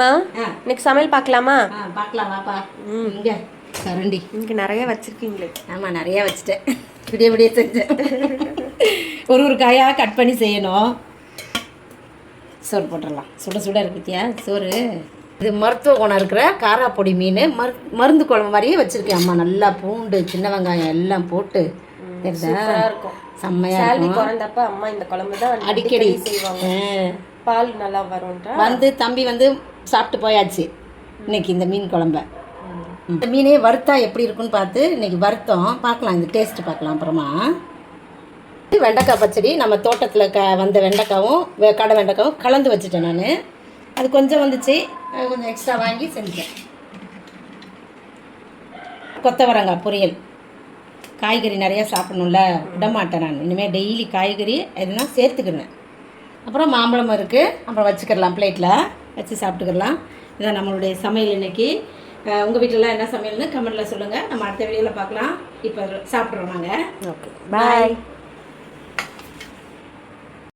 இன்னைக்கு சமையல் பார்க்கலாமா? பார்க்கலாம் வாப்பா. இங்கே கரண்டி இங்கே நிறைய வச்சுருக்கீங்களே. ஆமாம், நிறையா வச்சுட்டேன். விடிய விடிய செஞ்சேன். ஒரு காயாக கட் பண்ணி செய்யணும். சோறு போட்டுடலாம். சுட சுட இருக்குத்தியா சோறு. இது மருத்துவ குணம் இருக்கிற காராப்பொடி மீன். மருந்து குழம்பு மாதிரியே வச்சுருக்கேன் அம்மா. நல்லா பூண்டு சின்ன வெங்காயம் எல்லாம் போட்டு இருக்கும். செம்மையாக இருக்கும். பிறந்தப்ப அம்மா இந்த குழம்பு தான் அடிக்கடி செய்வாங்க. பால் நல்லா வரும். தம்பி சாப்பிட்டு போயாச்சு இன்னைக்கு இந்த மீன் குழம்ப. இந்த மீனே வறுத்தா எப்படி இருக்குன்னு பார்த்து இன்னைக்கு வறுத்தோம். பார்க்கலாம், இந்த டேஸ்ட்டு பார்க்கலாம். அப்புறமா வெண்டைக்காய் பச்சடி நம்ம தோட்டத்தில் வந்த வெண்டைக்காவும் கடை வெண்டைக்காவும் கலந்து வச்சுட்டேன் நான். அது கொஞ்சம் வந்துச்சு, கொஞ்சம் எக்ஸ்ட்ரா வாங்கி செஞ்சேன். கொத்தவரங்காய் பொரியல். காய்கறி நிறையா சாப்பிடணும்ல, விட மாட்டேன் நான். இனிமேல் டெய்லி காய்கறி எதுனா சேர்த்துக்கிடுவேன். அப்புறம் மாம்பழம் இருக்குது, அப்புறம் வச்சுக்கிடலாம், பிளேட்டில் வச்சு சாப்பிட்டுக்கிடலாம். இதான் நம்மளுடைய சமையல் இன்றைக்கி. உங்கள் வீட்டிலலாம் என்ன சமையல்னு கமெண்ட்டில் சொல்லுங்கள். நம்ம அடுத்த வீடியோவில் பார்க்கலாம். இப்போ சாப்பிட்றோம் நாங்கள். ஓகே, பாய்.